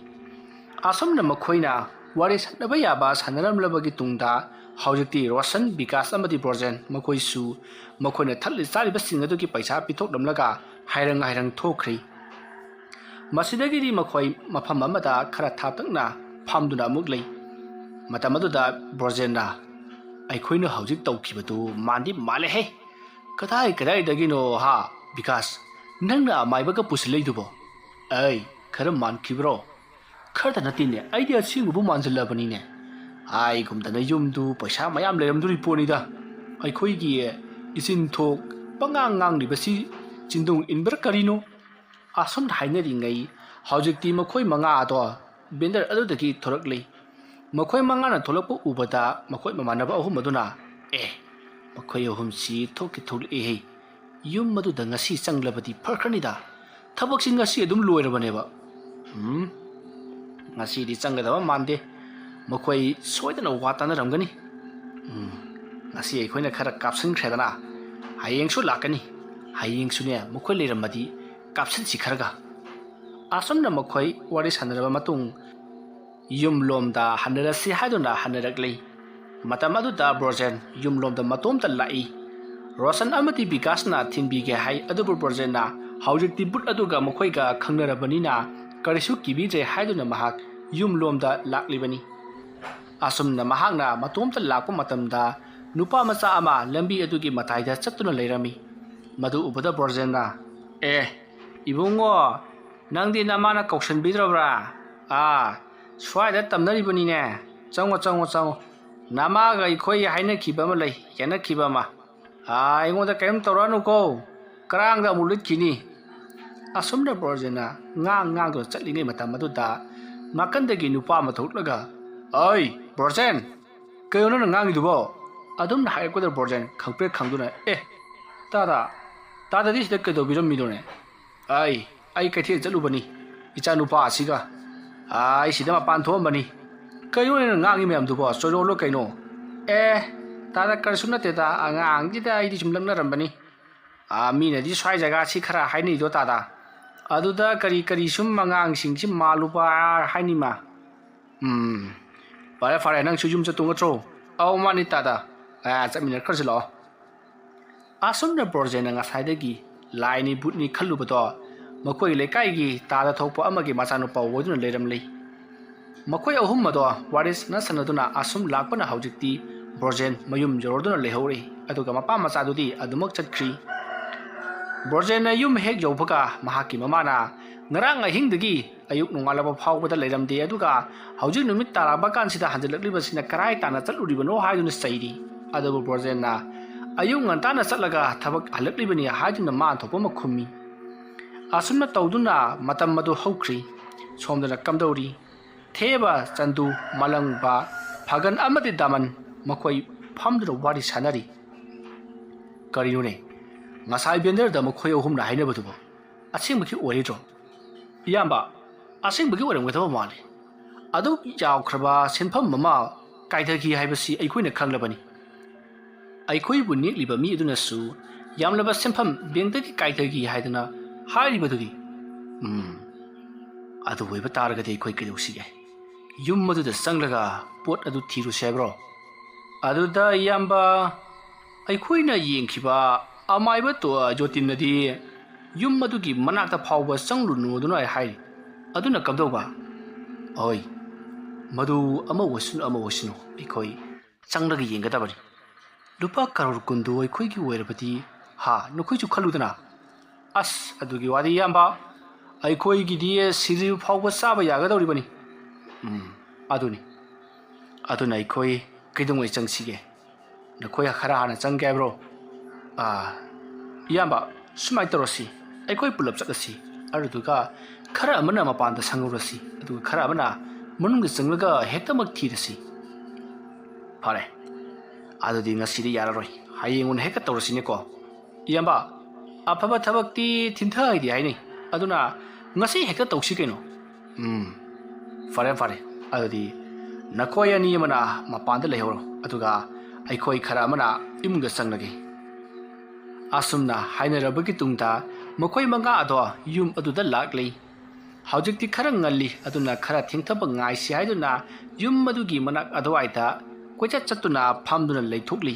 ꯑꯁꯨꯝꯅ ꯃꯈꯣꯏꯅ ꯋꯥꯔꯤ ꯁꯥꯟꯅꯕ ꯌꯥꯕ ꯁꯥꯟꯅꯔꯝꯂꯕꯒꯤ ꯇꯨꯡꯗ ꯍꯧꯖꯤꯛꯇꯤ ꯔꯣꯁꯟ ꯕꯤꯀꯥꯁ ꯑꯃꯗꯤ ꯕ꯭ꯔꯣꯖꯦꯟ ꯃꯈꯣꯏꯁꯨ ꯃꯈꯣꯏꯅ ꯊꯠꯂꯤ ꯆꯥꯔꯤꯕꯁꯤꯡ ꯑꯗꯨꯒꯤ ꯄꯩꯁꯥ ꯄꯤꯊꯣꯛꯂꯝꯂꯒ ꯍꯥꯏꯔꯪ ꯍꯥꯏꯔꯪ ꯊꯣꯛꯈ꯭ꯔꯤ ꯃꯁꯤꯗꯒꯤꯗꯤ ꯃꯈꯣꯏ ꯃꯐꯝ ꯑꯃꯗ ꯈꯔ ꯊꯥꯞꯇꯛꯅ ꯐꯝꯗꯨꯅ ꯑꯃꯨꯛ ꯂꯩ ꯃꯇꯝ ꯑꯗꯨꯗ ꯕ꯭ꯔꯣꯖꯦꯟꯅ ꯑꯩꯈꯣꯏꯅ ꯍꯧꯖꯤꯛ ꯇꯧꯈꯤꯕꯗꯨ ꯃꯥꯟꯗꯤ ꯃꯥꯜꯂꯦꯍꯦ ꯀꯗꯥꯏꯗꯒꯤꯅꯣ ꯕꯤꯀꯥꯁ ꯅꯪꯅ ꯑꯃꯥꯏꯕꯒ ꯄꯨꯁꯤꯜꯂꯛꯏꯗꯨꯕꯣ ꯈꯔ ꯃꯥꯟꯈꯤꯕ꯭ꯔꯣ ꯈꯔꯇ ꯅꯠꯇꯦꯅꯦ ꯑꯩꯗꯤ ꯑꯁꯦꯡꯕꯕꯨ ꯃꯥꯟꯁꯤꯜꯂꯕꯅꯤꯅꯦ ꯍꯥꯏꯒꯨꯝꯗꯅ ꯌꯨꯝꯗꯨ ꯄꯩꯁꯥ ꯃꯌꯥꯝ ꯂꯩꯔꯝꯗꯣꯔꯤ ꯄꯣꯠꯅꯤꯗ ꯑꯩꯈꯣꯏꯒꯤ ꯏꯆꯤꯟꯊꯣꯛ ꯄꯉꯥꯡ ꯉꯥꯡꯂꯤꯕꯁꯤ ꯆꯤꯟꯗꯨꯡ ꯏꯟꯕ꯭ꯔꯥ ꯀꯔꯤꯅꯣ ꯑꯁꯨꯝꯅ ꯍꯥꯏꯅꯔꯤꯉꯩ ꯍꯧꯖꯤꯛꯇꯤ ꯃꯈꯣꯏ ꯃꯉꯥ ꯑꯗꯣ ꯕꯦꯟꯗꯔ ꯑꯗꯨꯗꯒꯤ ꯊꯣꯔꯛꯂꯤ ꯃꯈꯣꯏ ꯃꯉꯥꯅ ꯊꯣꯛꯂꯛꯄ ꯎꯕꯗꯃꯈꯣꯏ ꯃꯃꯥꯟꯅꯕ ꯑꯍꯨꯝ ꯑꯗꯨꯅ ꯃꯈꯣꯏ ꯑꯍꯨꯝꯁꯤ ꯊꯣꯛꯂꯛꯑꯦꯍꯦ ꯌꯨꯝ ꯑꯗꯨꯗ ꯉꯁꯤ ꯆꯪꯂꯕꯗꯤ ꯐꯔꯈ꯭ꯔꯅꯤꯗ ꯊꯕꯛꯁꯤ ꯉꯁꯤ ꯑꯗꯨꯝ ꯂꯣꯏꯔꯕꯅꯦꯕ ꯉꯁꯤꯗꯤ ꯆꯪꯒꯗꯕ ꯃꯥꯟꯗꯦ ꯃꯈꯣꯏ ꯁꯣꯏꯗꯅ ꯋꯥ ꯇꯥꯟꯅꯔꯝꯒꯅꯤ ngasi ꯑꯩꯈꯣꯏꯅ ꯈꯔ ꯀꯥꯞꯁꯤꯟꯈ꯭ꯔꯦꯗꯅ ꯍꯌꯦꯡꯁꯨ ꯂꯥꯛꯀꯅꯤ ꯍꯌꯦꯡꯁꯨꯅꯦ ꯃꯈꯣꯏ ꯂꯩꯔꯝꯃꯗꯤ ꯀꯥꯞꯁꯤꯟꯁꯤ ꯈꯔꯒ ꯑꯁꯨꯝꯅ ꯃꯈꯣꯏ ꯋꯥꯔꯤ ꯁꯥꯟꯅꯔꯕ ꯃꯇꯨꯡ ꯌꯨꯝꯂꯣꯝꯗ ꯍꯟꯅꯔꯁꯤ ꯍꯥꯏꯗꯨꯅ ꯍꯟꯅꯔꯛꯂꯤ ꯃꯇꯝ ꯑꯗꯨꯗ ꯕ꯭ꯔꯣꯖꯦꯟ ꯌꯨꯝꯂꯣꯝꯗ ꯃꯇꯣꯝꯇ ꯂꯥꯛꯏ ꯔꯣꯁꯟ ꯑꯃꯗꯤ ꯕꯤꯀꯥꯁꯅ ꯊꯤꯟꯕꯤꯒꯦ ꯍꯥꯏ ꯑꯗꯨꯕꯨ ꯕ꯭ꯔꯣꯖꯦꯟꯅ ꯍꯧꯖꯤꯛꯇꯤ ꯕꯨꯠ ꯑꯗꯨꯒ ꯃꯈꯣꯏꯒ ꯈꯪꯅꯔꯕꯅꯤꯅ ꯀꯔꯤꯁꯨ ꯀꯤꯕꯤꯗ꯭ꯔꯦ ꯍꯥꯏꯗꯨꯅ ꯃꯍꯥꯛ ꯌꯨꯝꯂꯣꯝꯗ ꯂꯥꯛꯂꯤꯕꯅꯤ ꯑꯁꯨꯝꯅ ꯃꯍꯥꯛꯅ ꯃꯇꯣꯝꯇ ꯂꯥꯛꯄ ꯃꯇꯝꯗ ꯅꯨꯄꯥ ꯃꯆꯥ ꯑꯃ ꯂꯝꯕꯤ ꯑꯗꯨꯒꯤ ꯃꯇꯥꯏꯗ ꯆꯠꯇꯨꯅ ꯂꯩꯔꯝꯃꯤ ꯃꯗꯨ ꯎꯕꯗ ꯕ꯭ꯔꯣꯖꯦꯟꯅ ꯏꯕꯨꯡꯉꯣ ꯅꯪꯗꯤ ꯅꯃꯥꯅ ꯀꯧꯁꯟꯕꯤꯗ꯭ꯔꯕ꯭ꯔꯥ ꯁ꯭ꯋꯥꯏꯗ ꯇꯝꯅꯔꯤꯕꯅꯤꯅꯦ ꯆꯪꯉꯣ ꯅꯃꯥꯒ ꯑꯩꯈꯣꯏ ꯍꯥꯏꯅꯈꯤꯕ ꯑꯃ ꯂꯩ ꯌꯦꯠꯅꯈꯤꯕ ꯑꯃ ꯑꯩꯉꯣꯟꯗ ꯀꯔꯤꯝ ꯇꯧꯔꯛꯑꯅꯨꯀꯣ ꯀꯔꯥꯡꯗ ꯑꯃꯨꯛ ꯂꯤꯠꯈꯤꯅꯤ ꯑꯁꯨꯝꯅ ꯕ꯭ꯔꯣꯖꯦꯟꯅ ꯉꯥꯡꯗꯨꯅ ꯆꯠꯂꯤꯉꯩ ꯃꯇꯝ ꯑꯗꯨꯗ ꯅꯥꯀꯟꯗꯒꯤ ꯅꯨꯄꯥ ꯑꯃ ꯊꯣꯛꯂꯒ ꯕ꯭ꯔꯣꯖꯦꯟ ꯀꯩꯅꯣ ꯅꯪ ꯉꯥꯡꯉꯤꯗꯨꯕꯣ ꯑꯗꯨꯝꯅ ꯍꯥꯏꯔꯛꯄꯗ ꯕ꯭ꯔꯣꯖꯦꯟ ꯈꯪꯄ꯭ꯔꯦꯛ ꯈꯪꯗꯨꯅ ꯇꯥꯗ ताददी सिदा कदोबिरमिदोने आई कैथे चलुबनी इचा नुपा आसिगा आई सिदा मपान थोमबनी कयो ने ngangi मैम दुबो सोरोलो कैनो ए तादा करसु नतेदा आंगांगिदा आइदि सुम लंगनरमबनी मीनदि स्वाइ जगा सि खरा हाइनि दो तादा अदुदा करी सुम mangang सिंगसि मालुबा हाइनिमा फारे फारे नंग सुजुम चतुंगत्रो औ मानि तादा चमिनर खरसलो आसुमना ब्रोजेन ngasai लाइनि बुटनि खल्लुबदो मखोइ लेकाइगी तादा थोकपो अमगे मचानुपा वोदुना लेरमलै मखोइ अहुम मदो वारिस न सनदुना आसुम लाकपना हौजिक्ति ब्रोजेन मयुम जोरदुना लेहौरे अदुगा Mopa मचादुदि अदुमक चटख्री ब्रोजेन yum Keck यौबगा महाकी ममाना ngarang ahingdagi ayuk nungalaba phawbada leiramde aduga haujik numit taraba kanσida hanjalakliba karai tana chaluribano haiduna sairi adabu brojena ayuk ngantana chatlaga thabak halaklibani haiduna ma thopa makhumi asumna tawduna matam madu haukhri somdana kamdauri theba chandu malangba phagan amadi daman makhoi phamduna wari sanari karinune ngasai bender da makhoi ahumna hainabadubo asingmaki oridro iyamba asingbagi oramgdaba mali adu yaawkraba senpham mama kaithagi haibasi aikoina khanglabani aikoi bu nekliba mi aduna su yamlaba senpham bengdagi kaithagi haidana hairibadudi adu weba taragadi aikoi kedusige yum maduda sanglaga pot adu thiru sebro aduda iyamba aikoina yengkhiba amaiba to jotinadi yum madugi manakta phawba sanglunu aduna hai aduna kamdoba oi madu ama wasinu ikoi changlagi yengadabari lupa karor kundu ikoi gi werabati ha nukoi chu khaludana as adugi wadi yamba aikoi gi die siri phawba saba yagadori bani aduna ikoi kidungoi changsige nakoi khara hana changge bro yamba sumai torosi aikoi pulap chakasi aruduga khara amana mapanda sangurasi aduga khara amana manung changlaga hektamak thirasi phare adudi ngasidi yararoi hayengun heka torasi ne ko iyamba afaba thabakti thintha idi haini aduna ngasi hekta tausi keno phare adudi nakoi ani mana mapanda lehoro aduga aikoi khara amana imga changlage asumna hainarabagi tungta makhoi manga ado yum aduda laklei haujikti khara ngalli aduna khara thingthaba ngai si haiduna yum madugi manak adwaita koicha chatuna phamduna leithokli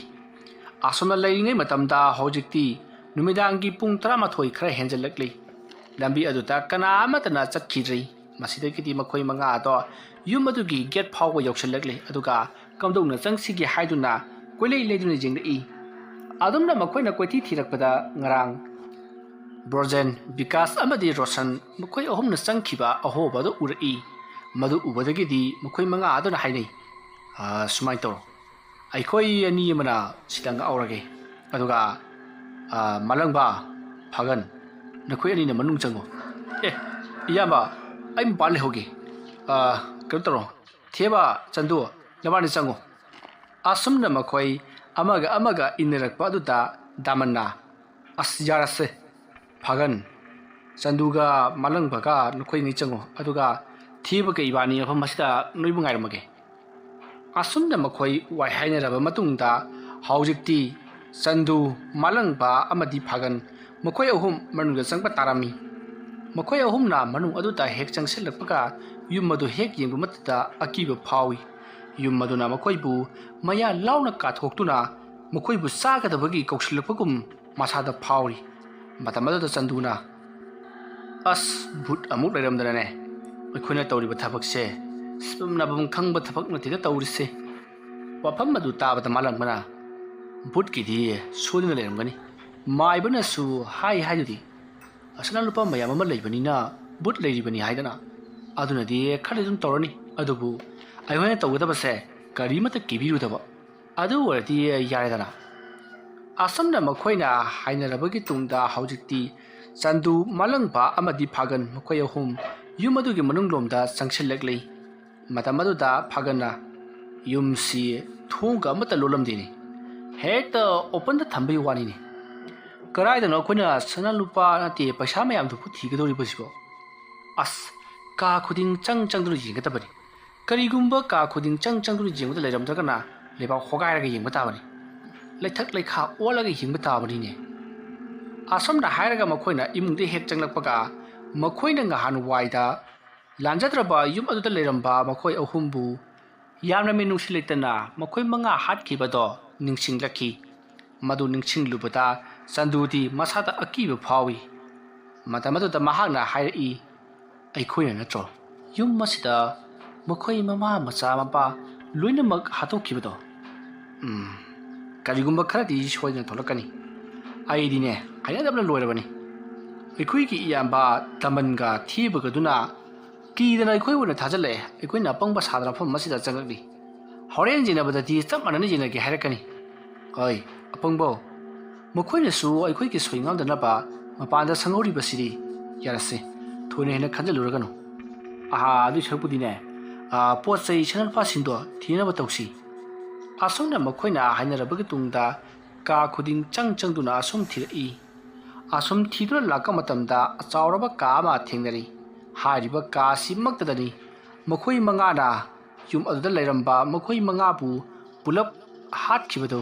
asumna leiringai matamda haujikti numidangi pung 13 khara henjalakli lambi aduta kana amatana chakhidrei masidagidi makhoi manga ado yum madugi get phawwa yoksalakli aduga kamdongna changsigi haiduna koilei leiduna jingdei adumna makhoi na koiti thirakpada ngarang ब्रोजेन विकास अमदी रोशन मखोई अहुमना चंखिबा अहोबदो उरई मदु उबदगिदी मखोई मंगा आदना हाइनै सुमाइ तौर आइखोई अनि मना सितंग औरगे अदुगा मलंगबा फागन नखोई अनि न मनुंग चंगो ए इयाबा आइ मपाल लेहोगे कम तरो थेबा चंदु नबानि चंगो असुमना मखोई अमगा इनरकपा अदुदा दामन्ना असयारसे फागन चंदुगा मलंगबगा नखोई नि चंगो अदुगा थीबगा इबानी अफम मसिदा नोइबु गाइरमगे असुमना मखोई वाइ हाइनरबा मतुंगदा हाउजिक्ति चंदु मलंगबा अमदी फागन मखोई अहुम मनुंगा चंगबा तारामी मखोई अहुमना मनुंग अदुदा हेक चंगसिलकपगा yum मदु हेक येंगबा मतदा अकीबा फावी yum मदुना मखोईबु मया लाउना काथोक्तुना मखोईबु सागदबगी कौशलपगुम मसादा फावरी मतमदो चंदुना अस भूत अमुक लेरमदने अखोइना तौरिबा थबकसे स्पमनाबम खंगबा थबक नथिदा तौरिसे वफम मदु ताबदा मालंगबना भूत किदि सोलिना लेरमगनी माइबना सु हाई हाइदि असना लुपा मयाम अमा लेबनिना भूत लेरिबनी हाइदना अदुनदि खलेदुम तौरनी अदुबु आइहोइना तौगदबसे करिमता किबिरुदबा अदु वरदि यारेदना असमना मखोइना हाइनरबगी तुंगदा हाउजिक्ति चंदु मलंगबा अमदी फागन मखोय अहुम युमदुगी मनुंगलोमदा चंगसिलकलै मतमदुदा फागनना युमसी थोंगा मत लोलमदिनी हेक्ता ओपन द थंबई वानिनी ꯀꯔꯥꯏꯗꯅꯣ ꯑꯩꯈꯣꯏꯅ ꯁꯅꯥ ꯂꯨꯄꯥ ꯅꯠꯇꯦ ꯄꯩꯁꯥ ꯃꯌꯥꯝꯗꯨ ꯊꯤꯒꯗꯧꯔꯤꯕꯁꯤꯕꯣ ꯑꯁ ꯀꯥ ꯈꯨꯗꯤꯡ ꯆꯪꯗꯨꯅ ꯌꯦꯡꯒꯗꯕꯅꯤ ꯀꯔꯤꯒꯨꯝꯕ ꯀꯥ ꯈꯨꯗꯤꯡ ꯆꯪꯗꯨꯅ ꯌꯦꯡꯕꯗ ꯂꯩꯔꯝꯗ꯭ꯔꯒꯅ ꯂꯩꯕꯥꯛ ꯍꯣꯒꯥꯏꯔꯒ ꯌꯦꯡꯕ ꯇꯥꯕꯅꯤ ꯂꯩꯊꯛ ꯂꯩꯈꯥ ꯑꯣꯜꯂꯒ ꯌꯦꯡꯕ ꯇꯥꯕꯅꯤꯅꯦ ꯑꯁꯣꯝꯅ ꯍꯥꯏꯔꯒ ꯃꯈꯣꯏꯅ ꯏꯃꯨꯡꯗ ꯍꯦꯛ ꯆꯪꯂꯛꯄꯒ ꯃꯈꯣꯏꯅ ꯉꯍꯥꯟ ꯋꯥꯏꯗ ꯂꯥꯟꯖꯗ꯭ꯔꯕ ꯌꯨꯝ ꯑꯗꯨꯗ ꯂꯩꯔꯝꯕ ꯃꯈꯣꯏ ꯑꯍꯨꯝꯕꯨ ꯌꯥꯝꯅ ꯃꯤꯅꯨꯡꯁꯤ ꯂꯩꯇꯅ ꯃꯈꯣꯏ 5 ꯍꯥꯠꯈꯤꯕꯗꯣ ꯅꯤꯡꯁꯤꯡꯂꯛꯈꯤ ꯃꯗꯨ ꯅꯤꯡꯁꯤꯡꯂꯨꯕꯗ ꯆꯟꯗꯨꯗꯤ ꯃꯁꯥꯗ ꯑꯀꯤꯕ ꯐꯥꯎꯏ ꯃꯇꯝ ꯑꯗꯨꯗ ꯃꯍꯥꯛꯅ ꯍꯥꯏꯔꯛꯏ ꯑꯩꯈꯣꯏꯅ ꯅꯠꯇ꯭ꯔꯣ ꯌꯨꯝ ꯑꯁꯤꯗ ꯃꯈꯣꯏ ꯃꯃꯥ ꯃꯆꯥ ꯃꯄꯥ ꯂꯣꯏꯅꯃꯛ ꯍꯥꯠꯇꯣꯛꯈꯤꯕꯗꯣ ꯀꯔꯤꯒꯨꯝꯕ ꯈꯔꯗꯤ ꯁꯣꯏꯗꯅ ꯊꯣꯛꯂꯛꯀꯅꯤ ꯑꯩꯗꯤꯅꯦ ꯍꯩꯅꯗꯕꯅ ꯂꯣꯏꯔꯕꯅꯤ ꯑꯩꯈꯣꯏꯒꯤ ꯏꯌꯥꯝꯕ ꯗꯃꯟꯒ ꯊꯤꯕꯒꯗꯨꯅ ꯀꯤꯗꯅ ꯑꯩꯈꯣꯏ ꯑꯣꯏꯅ ꯊꯥꯖꯤꯜꯂꯛꯑꯦ ꯑꯩꯈꯣꯏꯅ ꯑꯄꯪꯕ ꯁꯥꯗꯅ ꯃꯐꯝ ꯑꯁꯤꯗ ꯆꯪꯂꯛꯂꯤ ꯍꯣꯔꯦꯟ ꯌꯦꯡꯅꯕꯗꯗꯤ ꯆꯞ ꯃꯥꯟꯅꯅ ꯌꯦꯡꯅꯒꯦ ꯍꯥꯏꯔꯛꯀꯅꯤ ꯍꯣꯏ ꯑꯄꯪꯕꯣ ꯃꯈꯣꯏꯅꯁꯨ ꯑꯩꯈꯣꯏꯒꯤ ꯁꯣꯏ ꯉꯥꯝꯗꯅꯕ ꯃꯄꯥꯟꯗ ꯁꯪꯍꯧꯔꯤꯕꯁꯤꯗꯤ ꯌꯥꯔꯁꯦ ꯊꯣꯏꯅ ꯍꯦꯟꯅ ꯈꯟꯖꯤꯜꯂꯨꯔꯒꯅꯨ ꯑꯗꯨꯏ ꯁꯔꯨꯛꯄꯨꯗꯤꯅꯦ ꯄꯣꯠ ꯆꯩ ꯁꯅꯥꯂꯨꯄꯥꯁꯤꯡꯗꯣ ꯊꯤꯅꯕ ꯇꯧꯁꯤ ꯑꯁꯨꯝꯅ ꯃꯈꯣꯏꯅ ꯍꯥꯏꯅꯔꯕꯒꯤ ꯇꯨꯡꯗ ꯀꯥ ꯈꯨꯗꯤꯡ ꯆꯪꯗꯨꯅ ꯑꯁꯨꯝ ꯊꯤꯔꯛꯏ ꯑꯁꯨꯝ ꯊꯤꯗꯨꯅ ꯂꯥꯛꯄ ꯃꯇꯝꯗ ꯑꯆꯥꯎꯔꯕ ꯀꯥ ꯑꯃ ꯊꯦꯡꯅꯔꯤ ꯍꯥꯏꯔꯤꯕ ꯀꯥ ꯑꯁꯤꯃꯛꯇꯗꯅꯤ ꯃꯈꯣꯏ 5ꯅ ꯌꯨꯝ ꯑꯗꯨꯗ ꯂꯩꯔꯝꯕ ꯃꯈꯣꯏ 5ꯕꯨ ꯄꯨꯂꯞ ꯍꯥꯠꯈꯤꯕꯗꯨ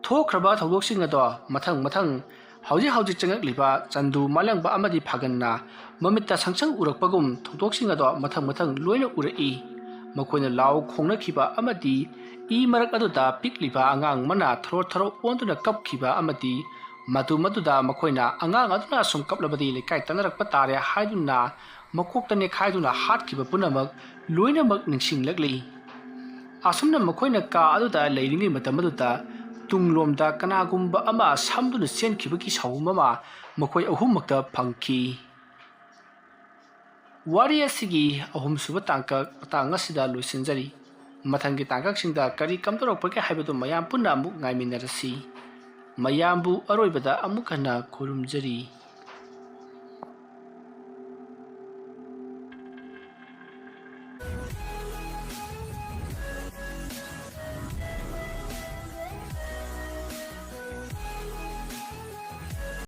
ꯊꯣꯛꯈ꯭ꯔꯕ ꯊꯧꯗꯣꯛꯁꯤꯡ ꯑꯗꯣ ꯃꯊꯪ ꯍꯧꯖꯤꯛ ꯆꯪꯂꯛꯂꯤꯕ ꯆꯟꯗꯨ ꯃꯥꯂꯪꯕ ꯑꯃꯗꯤ ꯐꯥꯒꯟꯅ ꯃꯃꯤꯠꯇ ꯁꯪꯁꯪ ꯎꯔꯛꯄꯒꯨꯝ ꯊꯧꯗꯣꯛꯁꯤꯡ ꯑꯗꯣ ꯃꯊꯪ ꯂꯣꯏꯅ ꯎꯔꯛꯏ ꯃꯈꯣꯏꯅ ꯂꯥꯎ ꯈꯣꯡꯅꯈꯤꯕ ꯑꯃꯗꯤ ꯏ ꯃꯔꯛ ꯑꯗꯨꯗ ꯄꯤꯛꯂꯤꯕ ꯑꯉꯥꯡ ꯑꯃꯅ ꯊꯔꯣ ꯑꯣꯟꯗꯨꯅ ꯀꯞꯈꯤꯕ ꯑꯃꯗꯤ ꯃꯗꯨꯗ ꯃꯈꯣꯏꯅ ꯑꯉꯥꯡ ꯑꯗꯨꯅ ꯁꯨꯝ ꯀꯞꯂꯕꯗꯤ ꯂꯩꯀꯥꯏ ꯇꯠꯅꯔꯛꯄ ꯇꯥꯔꯦ ꯍꯥꯏꯗꯨꯅ ꯃꯀꯣꯛꯇ ꯅꯦꯠꯈꯥꯏꯗꯨꯅ ꯍꯥꯠꯈꯤꯕ ꯄꯨꯝꯅꯃꯛ ꯂꯣꯏꯅꯃꯛ ꯅꯤꯡꯁꯤꯡꯂꯛꯂꯤ ꯑꯁꯨꯝꯅ ꯃꯈꯣꯏꯅ ꯀꯥ ꯑꯗꯨꯗ ꯂꯩꯔꯤꯉꯩ ꯃꯇꯝ ꯑꯗꯨꯗ ꯇꯨꯡꯂꯣꯝꯗ ꯀꯅꯥꯒꯨꯝꯕ ꯑꯃ ꯁꯝꯗꯨꯅ ꯆꯦꯟꯈꯤꯕꯒꯤ ꯁꯥꯎꯝ ꯑꯃ ꯃꯈꯣꯏ ꯑꯍꯨꯝꯃꯛꯇ ꯐꯪꯈꯤ ꯋꯥꯔꯤ ꯑꯁꯤꯒꯤ 3ꯁꯨꯕ ꯇꯥꯡꯀꯛ ꯑꯁꯤꯗ ꯂꯣꯏꯁꯤꯟꯖꯔꯤ ꯃꯊꯪꯒꯤ ꯇꯥꯡꯀꯛꯁꯤꯡꯗ ꯀꯔꯤ ꯀꯝꯗꯧꯔꯛꯄꯒꯦ ꯍꯥꯏꯕꯗꯨ ꯃꯌꯥꯝ ꯄꯨꯟꯅ ꯑꯃꯨꯛ ꯉꯥꯏꯃꯤꯟꯅꯔꯁꯤ ꯃꯌꯥꯝꯕꯨ ꯑꯔꯣꯏꯕꯗ ꯑꯃꯨꯛ ꯍꯟꯅ ꯈꯨꯔꯨꯝꯖꯔꯤ